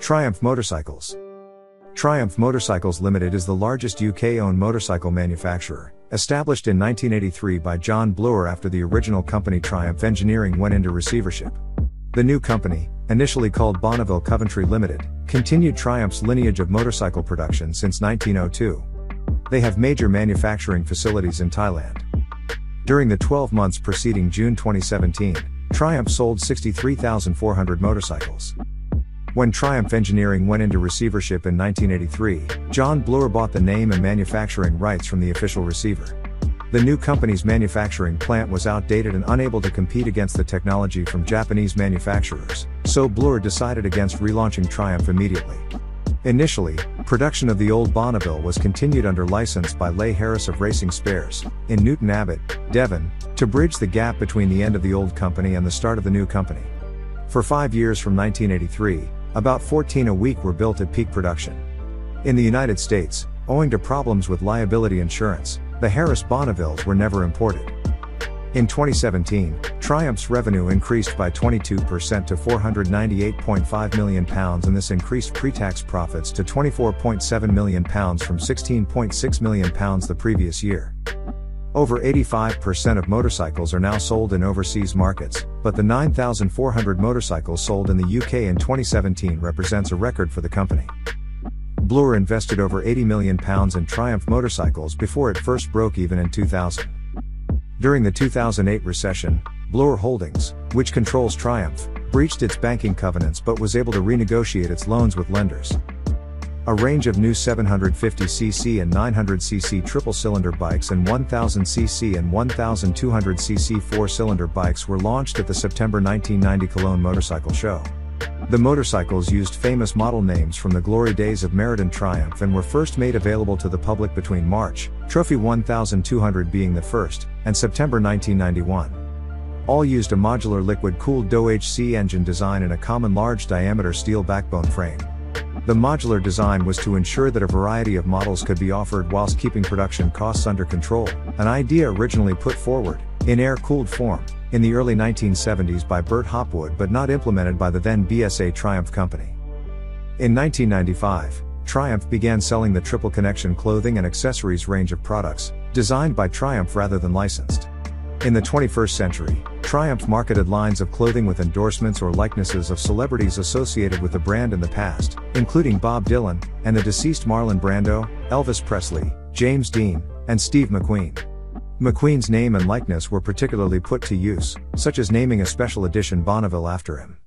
Triumph Motorcycles. Triumph Motorcycles Limited is the largest UK-owned motorcycle manufacturer, established in 1983 by John Bloor after the original company Triumph Engineering went into receivership. The new company, initially called Bonneville Coventry Limited, continued Triumph's lineage of motorcycle production since 1902. They have major manufacturing facilities in Thailand. During the 12 months preceding June 2017, Triumph sold 63,400 motorcycles. When Triumph Engineering went into receivership in 1983, John Bloor bought the name and manufacturing rights from the official receiver. The new company's manufacturing plant was outdated and unable to compete against the technology from Japanese manufacturers, so Bloor decided against relaunching Triumph immediately. Initially, production of the old Bonneville was continued under license by Leigh Harris of Racing Spares, in Newton Abbot, Devon, to bridge the gap between the end of the old company and the start of the new company. For 5 years from 1983, about 14 a week were built at peak production. In the United States, owing to problems with liability insurance, the Harris Bonnevilles were never imported. In 2017, Triumph's revenue increased by 22% to £498.5 million, and this increased pre-tax profits to £24.7 million from £16.6 million the previous year. Over 85% of motorcycles are now sold in overseas markets, but the 9,400 motorcycles sold in the UK in 2017 represents a record for the company. Bloor invested over £80 million in Triumph motorcycles before it first broke even in 2000. During the 2008 recession, Bloor Holdings, which controls Triumph, breached its banking covenants but was able to renegotiate its loans with lenders. A range of new 750cc and 900cc triple-cylinder bikes and 1000cc and 1200cc four-cylinder bikes were launched at the September 1990 Cologne Motorcycle Show. The motorcycles used famous model names from the glory days of Meriden Triumph and were first made available to the public between March, Trophy 1200 being the first, and September 1991. All used a modular liquid-cooled DOHC engine design and a common large-diameter steel backbone frame. The modular design was to ensure that a variety of models could be offered whilst keeping production costs under control, an idea originally put forward, in air-cooled form, in the early 1970s by Bert Hopwood but not implemented by the then BSA Triumph company. In 1995, Triumph began selling the Triple Connection clothing and accessories range of products, designed by Triumph rather than licensed. In the 21st century, Triumph marketed lines of clothing with endorsements or likenesses of celebrities associated with the brand in the past, including Bob Dylan, and the deceased Marlon Brando, Elvis Presley, James Dean, and Steve McQueen. McQueen's name and likeness were particularly put to use, such as naming a special edition Bonneville after him.